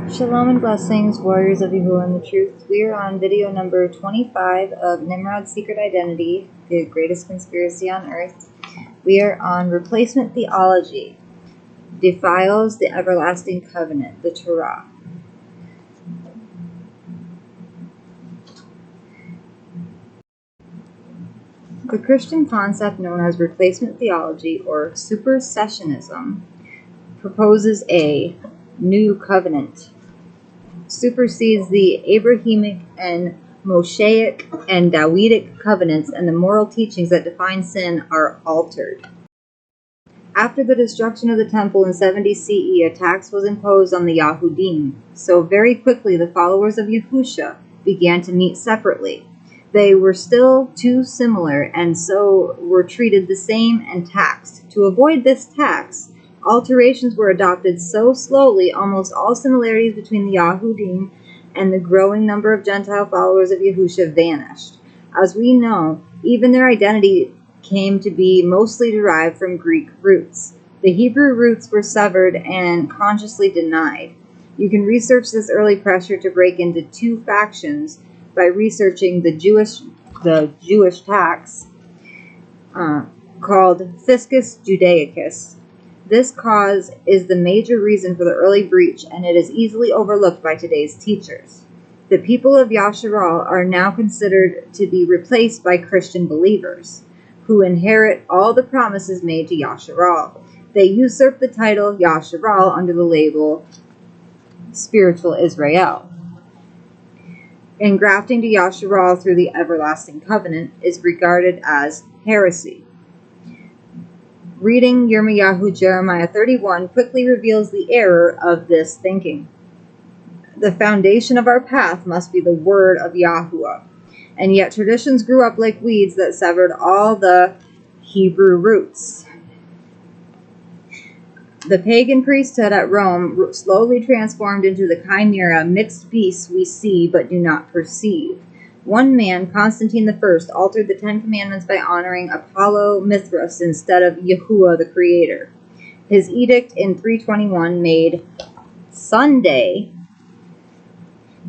Shalom and blessings, warriors of YAHUAH and the truth. We are on video number 25 of Nimrod's Secret Identity, the greatest conspiracy on earth. We are on replacement theology, defiles the everlasting covenant, the TURAH. The Christian concept known as replacement theology or supersessionism proposes a new covenant. Supersedes the Abrahamic and Mosaic and Davidic covenants, and the moral teachings that define sin are altered. After the destruction of the temple in 70 CE, a tax was imposed on the Yahudim. So very quickly the followers of Yahusha began to meet separately. They were still too similar and so were treated the same and taxed. To avoid this tax, alterations were adopted so slowly, almost all similarities between the Yahudim and the growing number of Gentile followers of Yahusha vanished. As we know, even their identity came to be mostly derived from Greek roots. The Hebrew roots were severed and consciously denied. You can research this early pressure to break into two factions by researching the Jewish tax called Fiscus Judaicus. This cause is the major reason for the early breach, and it is easily overlooked by today's teachers. The people of Yasharal are now considered to be replaced by Christian believers, who inherit all the promises made to Yasharal. They usurp the title Yasharal under the label Spiritual Israel. Engrafting to Yasharal through the everlasting covenant is regarded as heresy. Reading Yirmiyahu Jeremiah 31 quickly reveals the error of this thinking. The foundation of our path must be the word of Yahuwah, and yet traditions grew up like weeds that severed all the Hebrew roots. The pagan priesthood at Rome slowly transformed into the chimera mixed beasts we see but do not perceive. One man, Constantine I, altered the Ten Commandments by honoring Apollo Mithras instead of Yahuwah the Creator. His edict in 321 made Sunday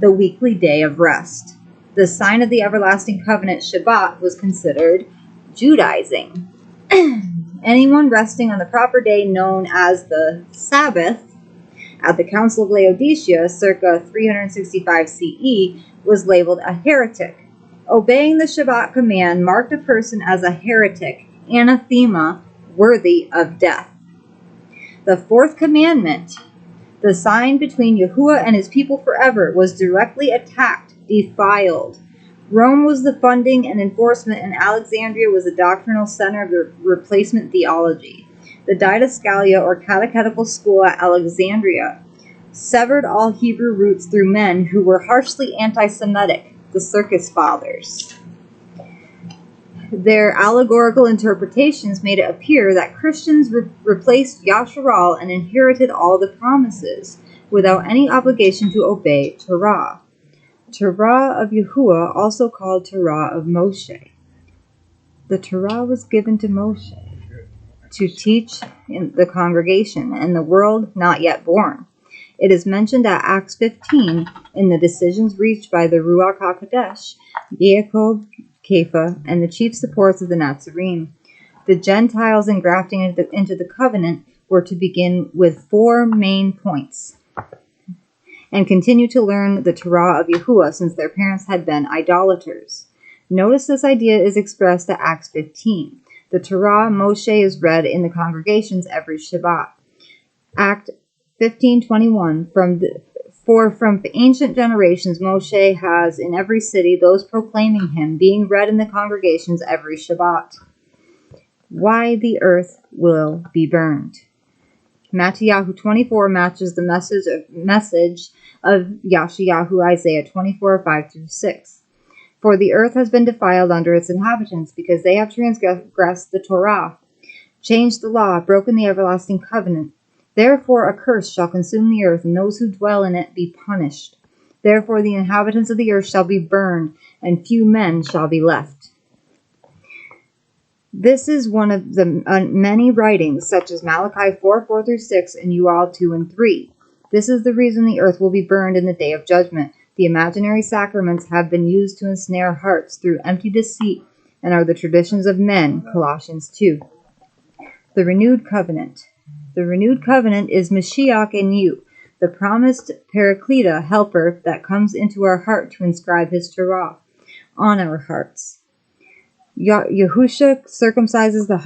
the weekly day of rest. The sign of the everlasting covenant, Shabbat, was considered Judaizing. Anyone resting on the proper day known as the Sabbath at the Council of Laodicea, circa 365 CE, was labeled a heretic. Obeying the Shabbat command marked a person as a heretic, anathema, worthy of death. The fourth commandment, the sign between Yahuwah and his people forever, was directly attacked, defiled. Rome was the funding and enforcement, and Alexandria was the doctrinal center of the replacement theology. The Didascalia, or catechetical school at Alexandria, severed all Hebrew roots through men who were harshly anti-Semitic, the Circus Fathers. Their allegorical interpretations made it appear that Christians replaced Yasharal and inherited all the promises, without any obligation to obey Torah. Torah of Yahuwah, also called Torah of Moshe. The Torah was given to Moshe to teach in the congregation and the world not yet born. It is mentioned at Acts 15 in the decisions reached by the Ruach HaKodesh, Yaakov, Kepha, and the chief supports of the Nazarene. The Gentiles engrafting into the covenant were to begin with 4 main points and continue to learn the Torah of Yahuwah since their parents had been idolaters. Notice this idea is expressed at Acts 15. The Torah Moshe is read in the congregations every Shabbat. Act 15:21. From ancient generations Moshe has in every city those proclaiming him, being read in the congregations every Shabbat. Why the earth will be burned. Matthew 24 matches the message of Yashayahu Isaiah 24:5-6. For the earth has been defiled under its inhabitants, because they have transgressed the Torah, changed the law, broken the everlasting covenant. Therefore a curse shall consume the earth, and those who dwell in it be punished. Therefore the inhabitants of the earth shall be burned, and few men shall be left. This is one of the many writings, such as Malachi 4:4-6 and Ual 2 and 3. This is the reason the earth will be burned in the day of judgment. The imaginary sacraments have been used to ensnare hearts through empty deceit and are the traditions of men. Colossians 2. The renewed covenant. The renewed covenant is Mashiach in you, the promised Paracleta helper that comes into our heart to inscribe his TURAH on our hearts. Yahusha circumcises the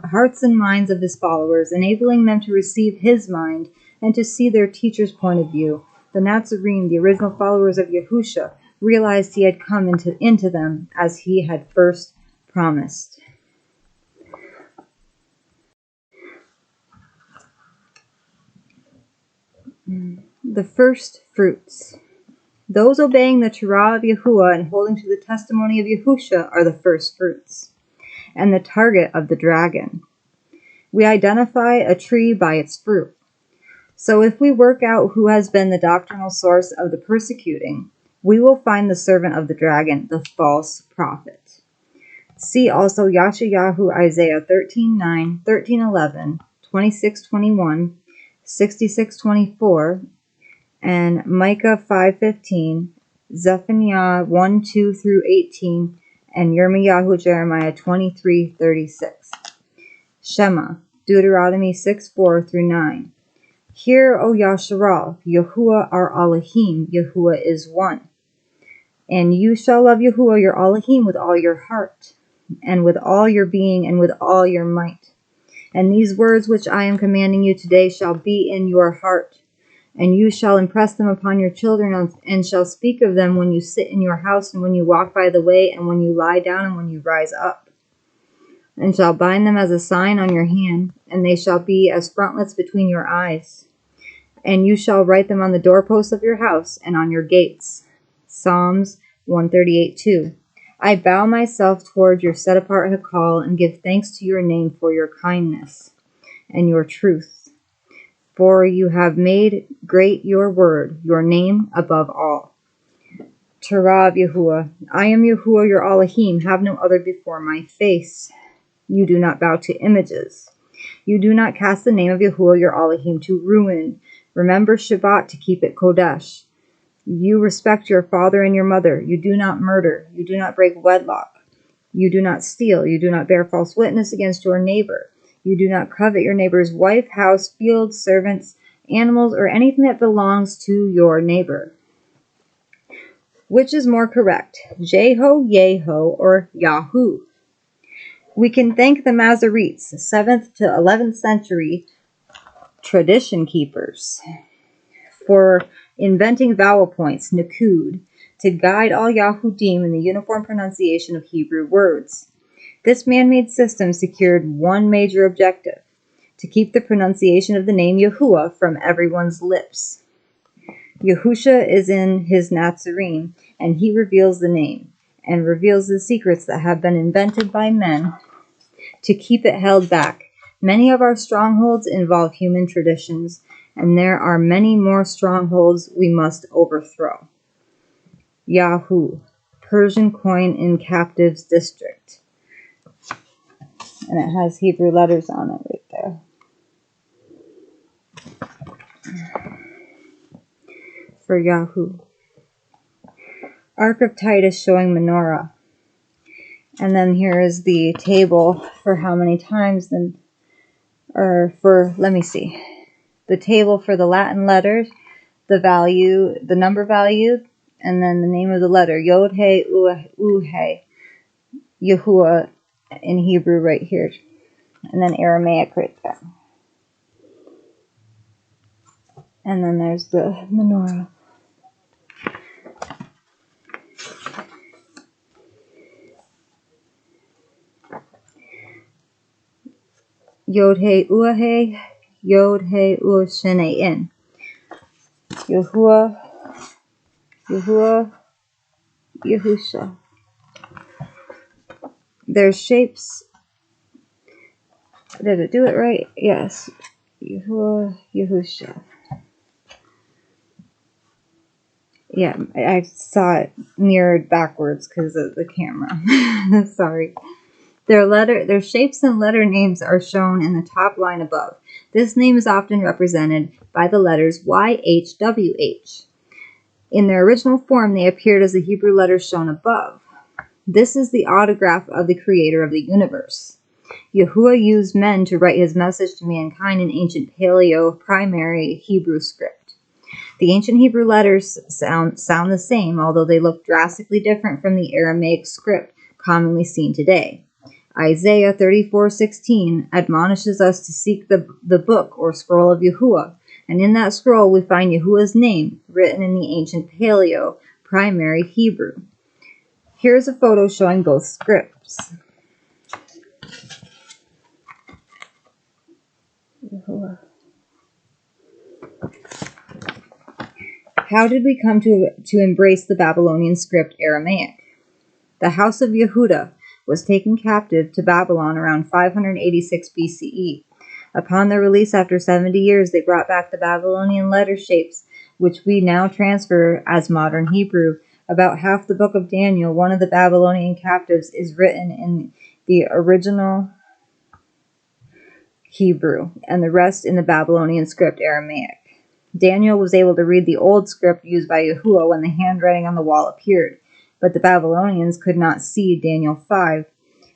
hearts and minds of his followers, enabling them to receive his mind and to see their teacher's point of view. The Nazarene, the original followers of Yahusha, realized he had come into them as he had first promised. The first fruits. Those obeying the TURAH of YAHUAH and holding to the testimony of Yahusha are the first fruits, and the target of the dragon. We identify a tree by its fruit. So if we work out who has been the doctrinal source of the persecuting, we will find the servant of the dragon, the false prophet. See also Yashayahu Isaiah 13:9, 13:11, 26:21, 66:24, and Micah 5:15, Zephaniah 1:2 through 18, and Yirmiyahu Jeremiah 23:36. Shema, Deuteronomy 6:4 through 9. Hear, O Yasharal, Yahuwah our Elohim, Yahuwah is one. And you shall love Yahuwah your Elohim with all your heart, and with all your being, and with all your might. And these words which I am commanding you today shall be in your heart, and you shall impress them upon your children, and shall speak of them when you sit in your house, and when you walk by the way, and when you lie down, and when you rise up. And shall bind them as a sign on your hand, and they shall be as frontlets between your eyes. And you shall write them on the doorposts of your house, and on your gates. Psalms 138:2. I bow myself toward your set-apart Hakal, and give thanks to your name for your kindness and your truth. For you have made great your word, your name above all. TURAH of Yahuwah. I am Yahuwah your Elohim, have no other before my face. You do not bow to images. You do not cast the name of Yahuwah your Elohim to ruin. Remember Shabbat to keep it Kodesh. You respect your father and your mother. You do not murder. You do not break wedlock. You do not steal. You do not bear false witness against your neighbor. You do not covet your neighbor's wife, house, field, servants, animals, or anything that belongs to your neighbor. Which is more correct, JEHO, YEHO, or YAHU? We can thank the Masoretes, 7th to 11th century tradition keepers, for inventing vowel points, nakud, to guide all Yahudim in the uniform pronunciation of Hebrew words. This man-made system secured one major objective: to keep the pronunciation of the name Yahuwah from everyone's lips. Yahusha is in his Nazarene, and he reveals the name, and reveals the secrets that have been invented by men to keep it held back. Many of our strongholds involve human traditions, and there are many more strongholds we must overthrow. YAHU, Persian coin in captives district. And it has Hebrew letters on it right there. For YAHU. Ark of Titus showing menorah. And then here is the table for how many times, the table for the Latin letters, the value, the number value, and then the name of the letter, Yod, He, He, Yahuwah in Hebrew right here, and then Aramaic right there. And then there's the menorah. Yod, He, Yod, He, Shenein. Yahuwah, Yahusha. There's shapes. Did it do it right? Yes. Yahuwah, Yahusha. Yeah, I saw it mirrored backwards because of the camera. Sorry. Their shapes and letter names are shown in the top line above. This name is often represented by the letters YHWH. In their original form, they appeared as the Hebrew letters shown above. This is the autograph of the creator of the universe. YAHUAH used men to write his message to mankind in ancient Paleo-primary Hebrew script. The ancient Hebrew letters sound the same, although they look drastically different from the Aramaic script commonly seen today. Isaiah 34:16 admonishes us to seek the book or scroll of YAHUAH, and in that scroll we find YAHUAH's name written in the ancient Paleo-primary Hebrew. Here's a photo showing both scripts. How did we come to embrace the Babylonian script Aramaic? The house of Yehudah was taken captive to Babylon around 586 BCE. Upon their release after 70 years, they brought back the Babylonian letter shapes, which we now transfer as modern Hebrew. About half the book of Daniel, one of the Babylonian captives, is written in the original Hebrew, and the rest in the Babylonian script Aramaic. Daniel was able to read the old script used by YAHUAH when the handwriting on the wall appeared, but the Babylonians could not see Daniel 5.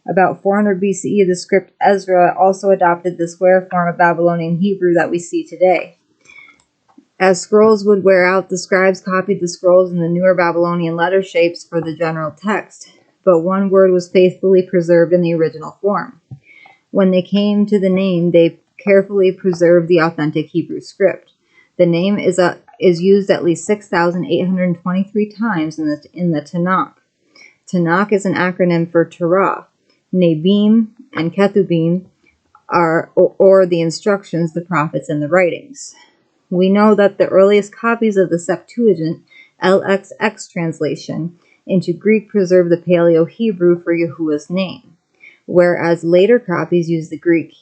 About 400 BCE, the script Ezra also adopted the square form of Babylonian Hebrew that we see today. As scrolls would wear out, the scribes copied the scrolls in the newer Babylonian letter shapes for the general text, but one word was faithfully preserved in the original form. When they came to the name, they carefully preserved the authentic Hebrew script. The name is used at least 6,823 times in the Tanakh. Tanakh is an acronym for TURAH. Nebim and Ketubim are or the instructions, the prophets, and the writings. We know that the earliest copies of the Septuagint, LXX translation, into Greek preserve the Paleo-Hebrew for YAHUAH's name, whereas later copies use the Greek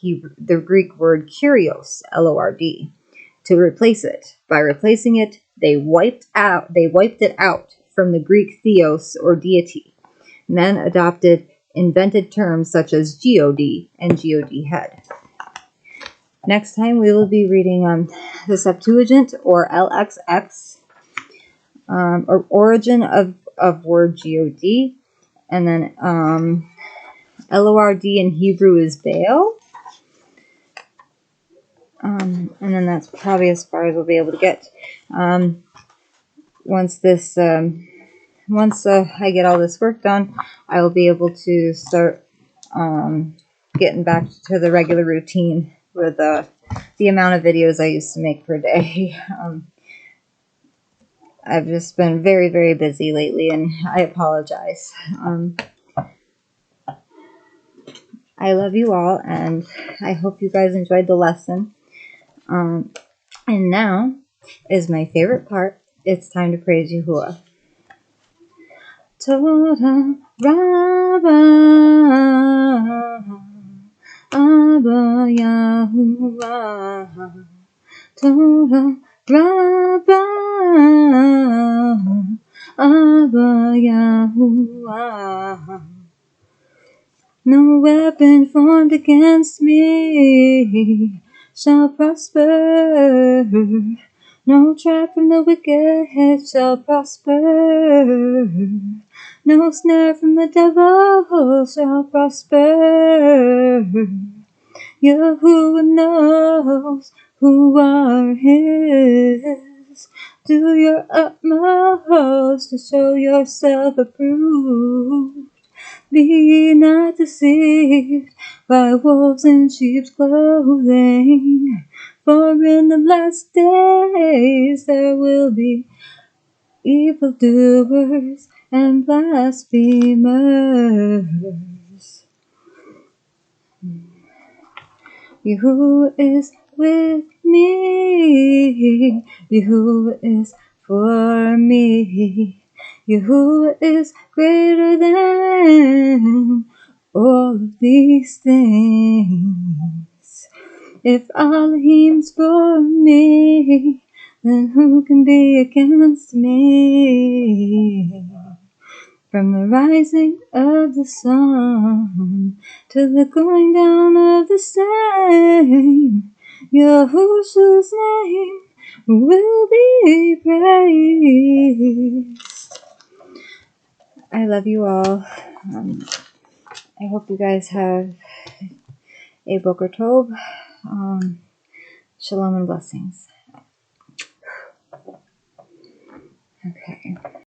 word Kyrios, L-O-R-D, to replace it. By replacing it, they wiped it out from the Greek theos or deity. Men adopted invented terms such as God and God head. Next time we will be reading the Septuagint or LXX, or origin of word God, and then LORD in Hebrew is Baal. And then that's probably as far as we'll be able to get. Once I get all this work done, I will be able to start getting back to the regular routine with the amount of videos I used to make per day. I've just been very, very busy lately, and I apologize. I love you all, and I hope you guys enjoyed the lesson. And now is my favorite part. It's time to praise Yahuwah. Torah Rabba Abba Yahuwah. Torah Rabba Abba Yahuwah. No weapon formed against me shall prosper. No trap from the wicked shall prosper. No snare from the devil shall prosper. Yahuwah knows who are his. Do your utmost to show yourself approved. Be ye not deceived by wolves in sheep's clothing. For in the last days there will be evildoers and blasphemers. Yahuwah is with me. Yahuwah is for me. Yahuwah is greater than all of these things. If Elohim's for me, then who can be against me? From the rising of the sun to the going down of the same, Yahushua's name will be praised. I love you all. I hope you guys have a Boker Tov. Shalom and blessings. Okay.